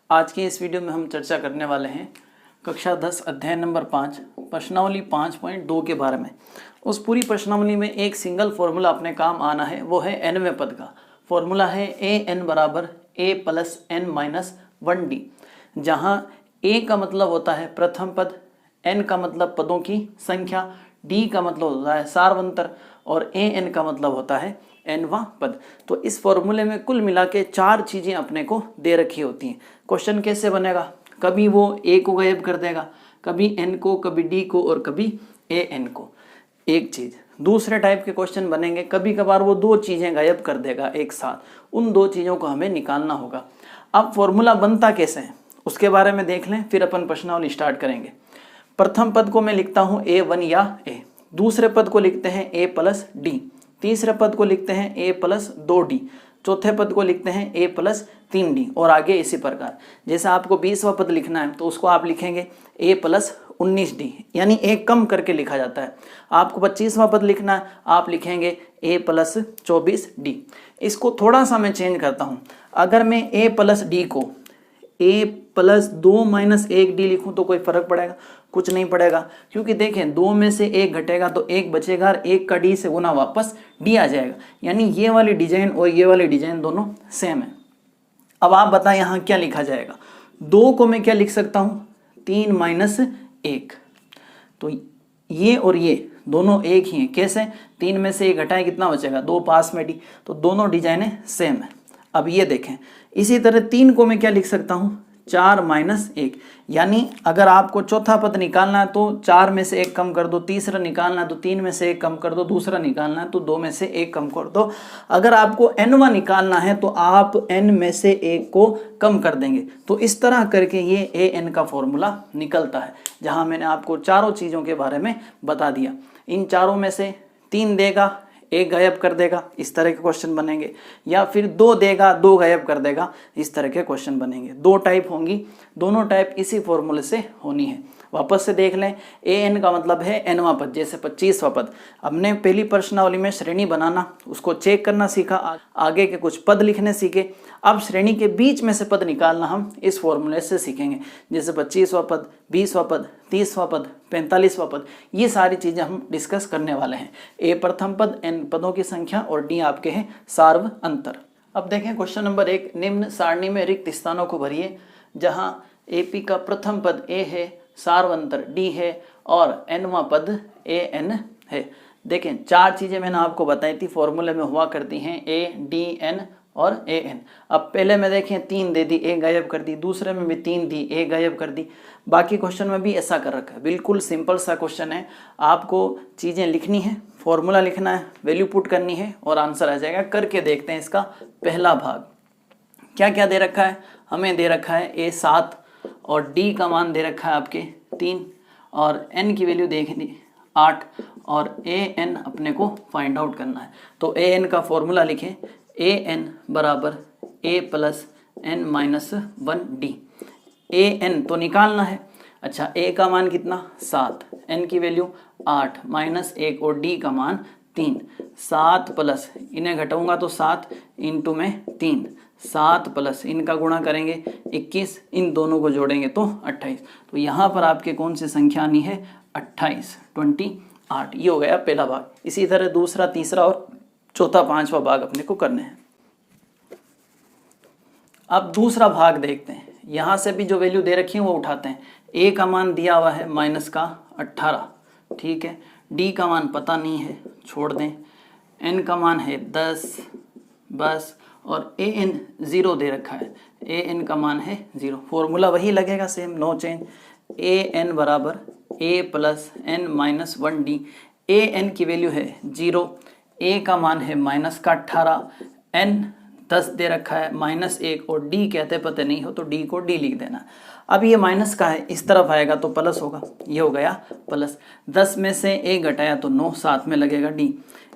आज के इस वीडियो में हम चर्चा करने वाले हैं कक्षा 10 अध्याय नंबर 5 प्रश्नावली 5.2 के बारे में। उस पूरी प्रश्नावली में एक सिंगल फॉर्मूला अपने काम आना है, वो है nवें पद का। फॉर्मूला है an बराबर a plus n minus 1d, जहाँ a का मतलब होता है प्रथम पद, n का मतलब पदों की संख्या, d का मतलब होता है सार्वंतर और an का मतलब होता है nवां पद। तो इस फॉर्मूले में कुल मिला के 4 चीज़ें अपने को दे रखी होती हैं। क्वेश्चन कैसे बनेगा, कभी वो a को गायब कर देगा, कभी n को, कभी d को और कभी an को। एक चीज़। दूसरे टाइप के क्वेश्चन बनेंगे, कभी कभार वो 2 चीज़ें गायब कर देगा एक साथ, उन 2 चीज़ों को हमें निकालना होगा। अब फॉर्मूला बनता कैसे है उसके बारे में देख लें, फिर अपन प्रश्नावली स्टार्ट करेंगे। प्रथम पद को मैं लिखता हूँ a1 या a, दूसरे पद को लिखते हैं a प्लस d, तीसरे पद को लिखते हैं a प्लस 2d, चौथे पद को लिखते हैं a प्लस 3d और आगे इसी प्रकार। जैसे आपको 20वां पद लिखना है तो उसको आप लिखेंगे a प्लस 19d, यानी एक कम करके लिखा जाता है। आपको 25वां पद लिखना है, आप लिखेंगे a प्लस 24d। इसको थोड़ा सा मैं चेंज करता हूँ। अगर मैं a प्लस d को a प्लस 2 माइनस 1d लिखूँ तो कोई फर्क पड़ेगा? कुछ नहीं पड़ेगा, क्योंकि देखें 2 में से 1 घटेगा तो 1 बचेगा और 1 का d से गुना वापस d आ जाएगा, यानी ये वाली डिजाइन और ये वाली डिजाइन दोनों सेम है। अब आप बताएं यहाँ क्या लिखा जाएगा। 2 को मैं क्या लिख सकता हूँ, 3 माइनस 1, तो ये और ये दोनों एक ही हैं। कैसे? 3 में से 1 घटाएं कितना बचेगा, 2 पास में d, तो दोनों डिजाइनें सेम है। अब ये देखें, इसी तरह 3 को मैं क्या लिख सकता हूँ, 4 माइनस 1, यानी अगर आपको चौथा पद निकालना है तो 4 में से 1 कम कर दो, तीसरा निकालना है तो 3 में से 1 कम कर दो, दूसरा निकालना है तो 2 में से 1 कम कर दो। अगर आपको nवां निकालना है तो आप n में से 1 को कम कर देंगे। तो इस तरह करके ये an का फॉर्मूला निकलता है, जहां मैंने आपको चारों चीज़ों के बारे में बता दिया। इन चारों में से 3 देगा, 1 गायब कर देगा, इस तरह के क्वेश्चन बनेंगे, या फिर 2 देगा, 2 गायब कर देगा, इस तरह के क्वेश्चन बनेंगे। 2 टाइप होंगी, दोनों टाइप इसी फॉर्मूले से होनी है। वापस से देख लें, an का मतलब है nवां पद, जैसे 25वां पद। हमने पहली प्रश्नावली में श्रेणी बनाना, उसको चेक करना सीखा, आगे के कुछ पद लिखने सीखे। अब श्रेणी के बीच में से पद निकालना हम इस फॉर्मूले से सीखेंगे, जैसे 25वां पद, 20वां पद, 30वां पद, 45वां पद, ये सारी चीज़ें हम डिस्कस करने वाले हैं। a प्रथम पद, n पदों की संख्या और d आपके हैं सार्व अंतर। अब देखें क्वेश्चन नंबर 1, निम्न सारणी में रिक्त स्थानों को भरिए, जहां AP का प्रथम पद a है, सार्वंतर d है और nवां पद an है। देखें 4 चीज़ें मैंने आपको बताई थी, फॉर्मूले में हुआ करती हैं a, d, n और an। अब पहले में देखें 3 दे दी, 1 गायब कर दी, दूसरे में भी 3 दी, 1 गायब कर दी। बाकी क्वेश्चन में भी ऐसा कर रखा है। बिल्कुल सिंपल सा क्वेश्चन है, आपको चीज़ें लिखनी है, फॉर्मूला लिखना है, वैल्यू पुट करनी है और आंसर आ जाएगा। करके देखते हैं इसका पहला भाग। क्या क्या दे रखा है, हमें दे रखा है a 7 और d का मान दे रखा है आपके 3 और n की वैल्यू देखनी 8 और an अपने को फाइंड आउट करना है। तो an का फॉर्मूला लिखें, an बराबर a plus n minus 1d। an तो निकालना है। अच्छा, a का मान कितना 7, n की वैल्यू 8 माइनस 1 और d का मान 3। 7 प्लस, इन्हें घटाऊंगा तो 7 इंटू में 3, 7 प्लस इनका गुणा करेंगे 21, इन दोनों को जोड़ेंगे तो 28। तो यहाँ पर आपके कौन सी संख्या आनी है, 28, 28। ये हो गया पहला भाग। इसी तरह दूसरा, तीसरा और चौथा, 5वां भाग अपने को करने हैं। अब दूसरा भाग देखते हैं। यहाँ से भी जो वैल्यू दे रखी है वो उठाते हैं। a का मान दिया हुआ है माइनस का 18, ठीक है। d का मान पता नहीं है, छोड़ दें। n का मान है 10 बस, और an 0 दे रखा है, an का मान है 0। फॉर्मूला वही लगेगा सेम, नो चेंज। an बराबर a plus n minus 1d। an की वैल्यू है 0, a का मान है माइनस का 18, n 10 दे रखा है, माइनस 1 और d कहते पते नहीं हो तो d को d लिख देना। अब ये माइनस का है, इस तरफ आएगा तो प्लस होगा, ये हो गया प्लस। 10 में से 1 घटाया तो 9, साथ में लगेगा d।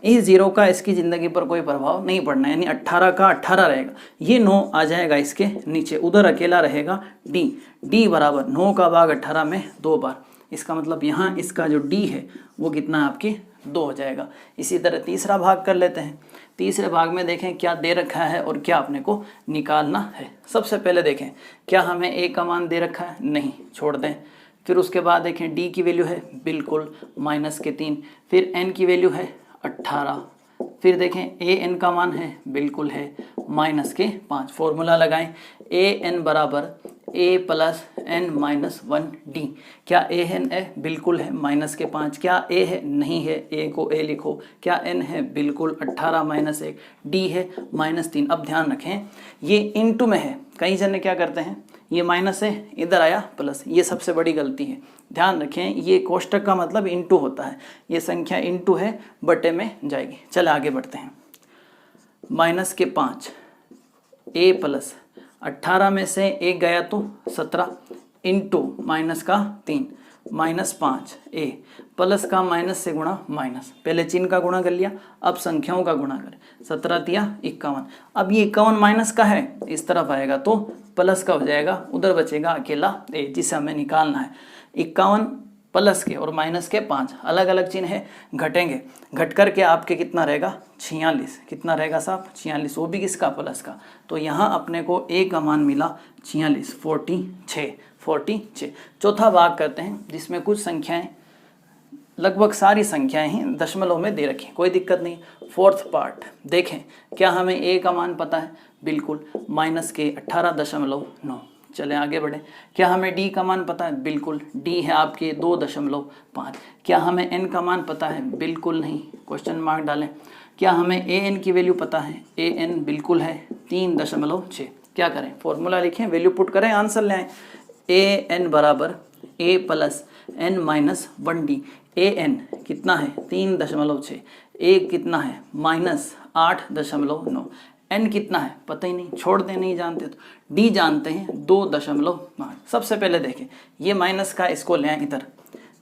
इस 0 का इसकी ज़िंदगी पर कोई प्रभाव नहीं पड़ना, यानी 18 का 18 रहेगा, ये 9 आ जाएगा इसके नीचे, उधर अकेला रहेगा d। d बराबर 9 का भाग 18 में 2 बार, इसका मतलब यहाँ इसका जो d है वो कितना है आपके 2 हो जाएगा। इसी तरह तीसरा भाग कर लेते हैं। तीसरे भाग में देखें क्या दे रखा है और क्या अपने को निकालना है। सबसे पहले देखें क्या हमें ए का मान दे रखा है, नहीं, छोड़ दें। फिर उसके बाद देखें डी की वैल्यू है बिल्कुल -3, फिर एन की वैल्यू है 18, फिर देखें ए एन का मान है बिल्कुल है -5। फॉर्मूला लगाएं, ए एन बराबर ए प्लस एन माइनस 1 डी। क्या ए एन है, बिल्कुल है -5। क्या ए है, नहीं है, ए को ए लिखो। क्या एन है, बिल्कुल 18 - 1, डी है -3। अब ध्यान रखें ये इनटू में है, कई जने क्या करते हैं ये माइनस है इधर आया प्लस, ये सबसे बड़ी गलती है। ध्यान रखें ये कोष्टक का मतलब इनटू होता है, ये संख्या इनटू है बटे में जाएगी। चले आगे बढ़ते हैं। -5 ए प्लस 18 में से 1 गया तो 17 इंटू -3 -5 ए प्लस का माइनस से गुणा माइनस, पहले चिन्ह का गुणा कर लिया, अब संख्याओं का गुणा करें। 17 × 51। अब ये 51 माइनस का है, इस तरफ आएगा तो प्लस का हो जाएगा, उधर बचेगा अकेला ए जिसे हमें निकालना है। 51 प्लस के और माइनस के 5 अलग अलग चिन्ह है, घटेंगे, घट करके आपके कितना रहेगा 46। कितना रहेगा साहब 46, वो भी किसका, प्लस का। तो यहाँ अपने को ए का मान मिला 46, 46। चौथा भाग करते हैं जिसमें कुछ संख्याएं, लगभग सारी संख्याएं हैं दशमलव में दे रखी, कोई दिक्कत नहीं। फोर्थ पार्ट देखें क्या हमें ए का मान पता है, बिल्कुल -18.9। चलें आगे बढ़ें। क्या हमें डी का मान पता है, बिल्कुल डी है आपके 2.5। क्या हमें एन का मान पता है, बिल्कुल नहीं, क्वेश्चन मार्क डालें। क्या हमें ए एन की वैल्यू पता है, ए एन बिल्कुल है 3.6। क्या करें, फॉर्मूला लिखें, वैल्यू पुट करें, आंसर ले आएं। ए एन बराबर ए plus N minus 1 D. A N कितना है 3.6, ए कितना है -8.9, एन कितना है पता ही नहीं, छोड़ दें, नहीं जानते तो। डी जानते हैं 2.5। सबसे पहले देखें ये माइनस का, इसको ले आए इधर,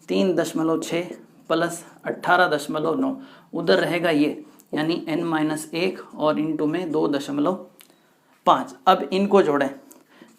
3.6 प्लस 18.9, उधर रहेगा ये यानी n-1 और इंटू में 2.5। अब इनको जोड़ें,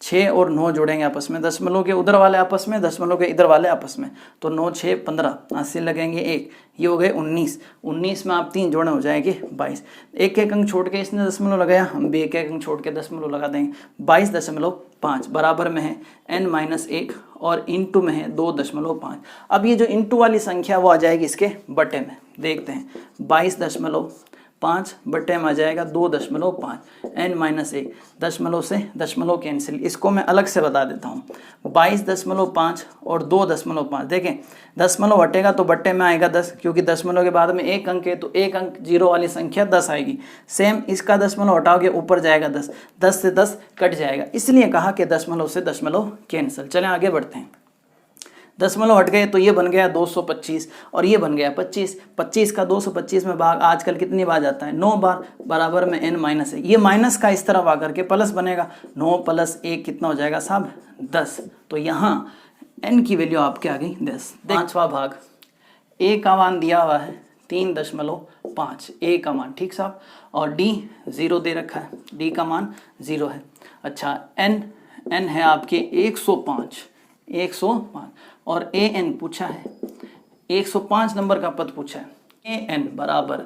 6 और 9 जोड़ेंगे आपस में, दशमलव के उधर वाले आपस में, दशमलव के इधर वाले आपस में, तो 9 6 15, 80 लगेंगे 1, ये हो गए 19 में आप 3 जोड़े हो जाएंगे 22। एक अंक छोड़ के इसने दशमलव लगाया, हम भी एक अंक छोड़ के दशमलव लगा देंगे। 22.5 बराबर में है n-1 और इंटू में है 2.5। अब ये जो इंटू वाली संख्या वो आ जाएगी इसके बटे में, देखते हैं 22.5 बटे में आ जाएगा 2.5, n-1 दशमलव से दशमलव कैंसिल। इसको मैं अलग से बता देता हूँ, 22.5 और 2.5। देखें दशमलव हटेगा तो बट्टे में आएगा 10, क्योंकि दशमलव के बाद में एक अंक है तो एक अंक जीरो वाली संख्या 10 आएगी। सेम इसका दशमलव हटाओगे ऊपर जाएगा 10, 10 से 10 कट जाएगा, इसलिए कहा कि दशमलव से दशमलव कैंसिल। चलें आगे बढ़ते हैं। दशमलव हट गए तो ये बन गया 225 और ये बन गया 25। 25 का 225 में भाग आजकल कितनी बार जाता है, 9 बार, बराबर में n-1। ये माइनस का इस तरफ आकर के प्लस बनेगा, 9 + 1 कितना हो जाएगा साहब 10। तो यहाँ n की वैल्यू आपके आ गई 10। पांचवा भाग, a का मान दिया हुआ है 3.5, a का मान, ठीक साहब, और d 0 दे रखा है, d का मान 0 है। अच्छा n है आपके 105 और ए एन पूछा है, 105 नंबर का पद पूछा है। ए एन बराबर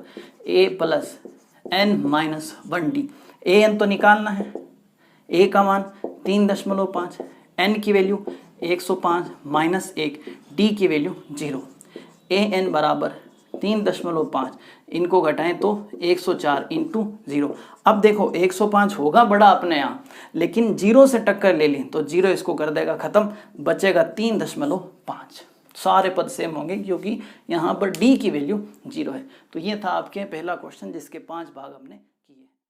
ए plus n-1 D. A N तो निकालना है, ए का मान 3.5, एन की वैल्यू 105 - 1, डी की वैल्यू 0। ए एन बराबर 3.5, इनको घटाएं तो 104 × 0। अब देखो 105 होगा बड़ा अपने यहाँ, लेकिन 0 से टक्कर ले ली तो 0 इसको कर देगा खत्म, बचेगा 3.5। सारे पद सेम होंगे क्योंकि यहाँ पर d की वैल्यू 0 है। तो ये था आपके पहला क्वेश्चन जिसके 5 भाग हमने